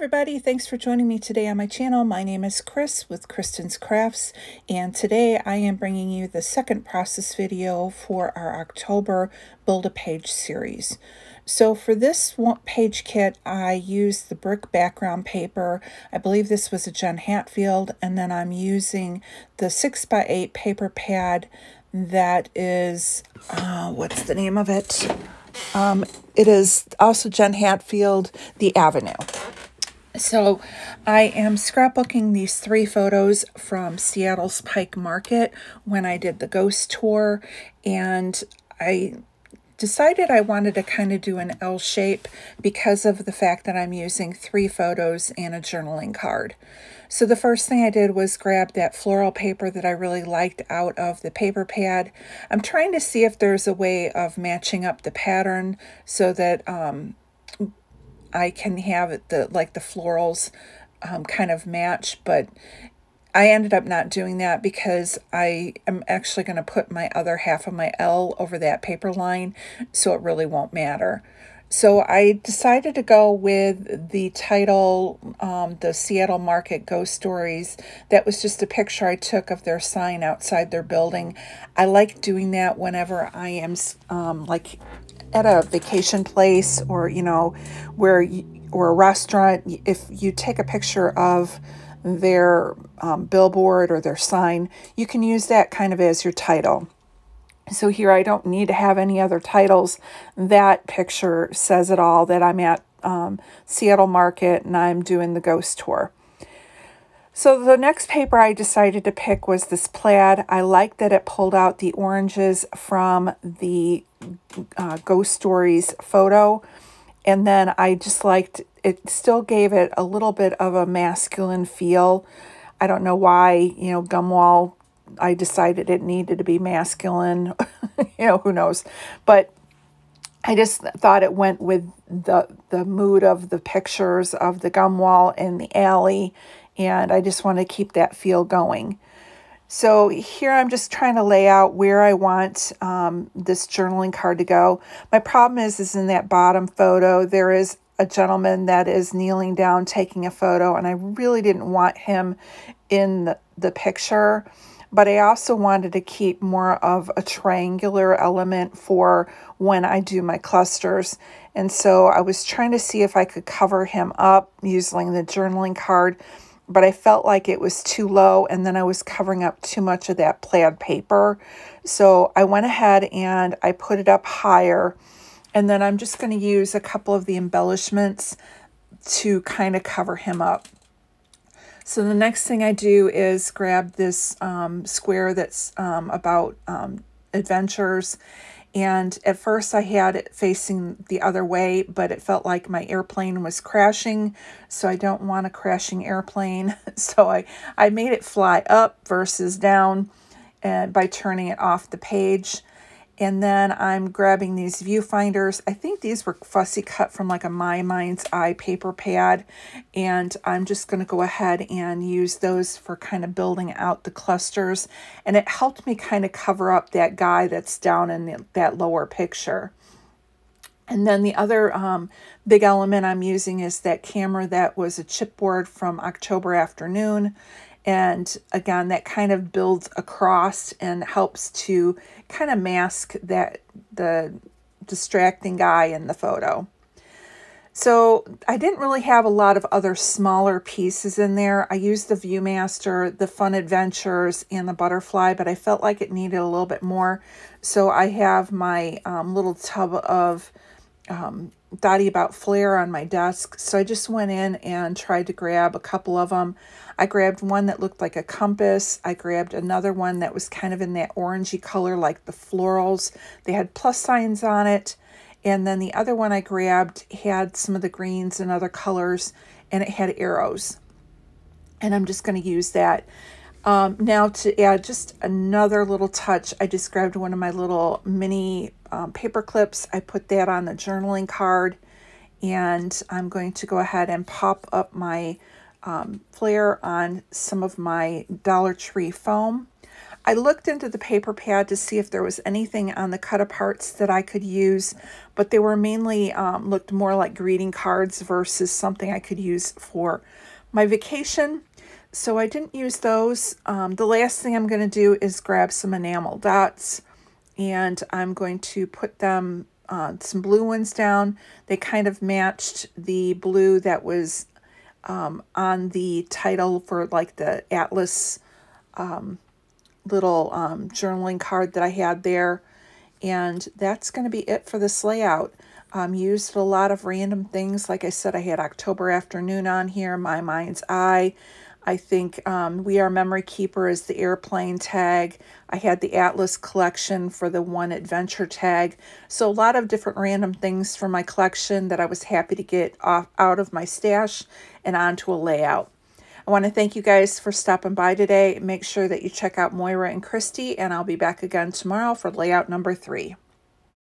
everybody, thanks for joining me today on my channel. My name is Chris with Christys Crafts, and today I am bringing you the second process video for our October Build-A-Page series. So for this page kit, I used the brick background paper. I believe this was a Jen Hatfield, and then I'm using the 6x8 paper pad that is, what's the name of it? It is also Jen Hatfield, The Avenue. So I am scrapbooking these 3 photos from Seattle's Pike Market when I did the ghost tour, and I decided I wanted to kind of do an L shape because of the fact that I'm using 3 photos and a journaling card. So the first thing I did was grab that floral paper that I really liked out of the paper pad. I'm trying to see if there's a way of matching up the pattern so that I can have the florals kind of match, but I ended up not doing that because I am actually going to put my other half of my L over that paper line, so it really won't matter. So I decided to go with the title, the Seattle Market Ghost Stories. That was just a picture I took of their sign outside their building. I like doing that whenever I am like at a vacation place or, you know, or a restaurant. If you take a picture of their billboard or their sign, you can use that kind of as your title. So here I don't need to have any other titles. That picture says it all, that I'm at Seattle Market and I'm doing the ghost tour. So the next paper I decided to pick was this plaid. I liked that it pulled out the oranges from the Ghost Stories photo. And then I just liked, it still gave it a little bit of a masculine feel. I don't know why, you know, Gumwall, I decided it needed to be masculine. You know, who knows. But I just thought it went with the mood of the pictures of the gum wall in the alley, and I just want to keep that feel going. So here I'm just trying to lay out where I want this journaling card to go. My problem is in that bottom photo, there is a gentleman that is kneeling down taking a photo, and I really didn't want him in the picture. But I also wanted to keep more of a triangular element for when I do my clusters. And so I was trying to see if I could cover him up using the journaling card, but I felt like it was too low, and then I was covering up too much of that plaid paper. So I went ahead and I put it up higher, and then I'm just going to use a couple of the embellishments to kind of cover him up. So the next thing I do is grab this square that's about adventures. And at first I had it facing the other way, but it felt like my airplane was crashing. So I don't want a crashing airplane. So I made it fly up versus down and by turning it off the page. And then I'm grabbing these viewfinders. I think these were fussy cut from like a My Mind's Eye paper pad. And I'm just going to go ahead and use those for kind of building out the clusters. And it helped me kind of cover up that guy that's down in that lower picture. And then the other big element I'm using is that camera that was a chipboard from October Afternoon. And again, that kind of builds across and helps to kind of mask the distracting guy in the photo. So I didn't really have a lot of other smaller pieces in there. I used the Viewmaster, the Fun Adventures, and the butterfly, but I felt like it needed a little bit more. So I have my little tub of Dottie About Flair on my desk. So I just went in and tried to grab a couple of them. I grabbed one that looked like a compass. I grabbed another one that was kind of in that orangey color like the florals. They had plus signs on it. And then the other one I grabbed had some of the greens and other colors, and it had arrows. And I'm just going to use that. Now to add just another little touch, I just grabbed one of my little mini paper clips. I put that on the journaling card, and I'm going to go ahead and pop up my flare on some of my Dollar Tree foam. I looked into the paper pad to see if there was anything on the cut-aparts that I could use, but they were mainly looked more like greeting cards versus something I could use for my vacation. So I didn't use those. The last thing I'm going to do is grab some enamel dots, and I'm going to put them, some blue ones down. They kind of matched the blue that was on the title for like the Atlas little journaling card that I had there. And that's going to be it for this layout. Used a lot of random things. Like I said, I had October Afternoon on here, My Mind's Eye. I think We Are Memory Keeper is the airplane tag. I had the Atlas collection for the One Adventure tag. So a lot of different random things from my collection that I was happy to get out of my stash and onto a layout. I want to thank you guys for stopping by today. Make sure that you check out Moira and Christy, and I'll be back again tomorrow for layout number 3.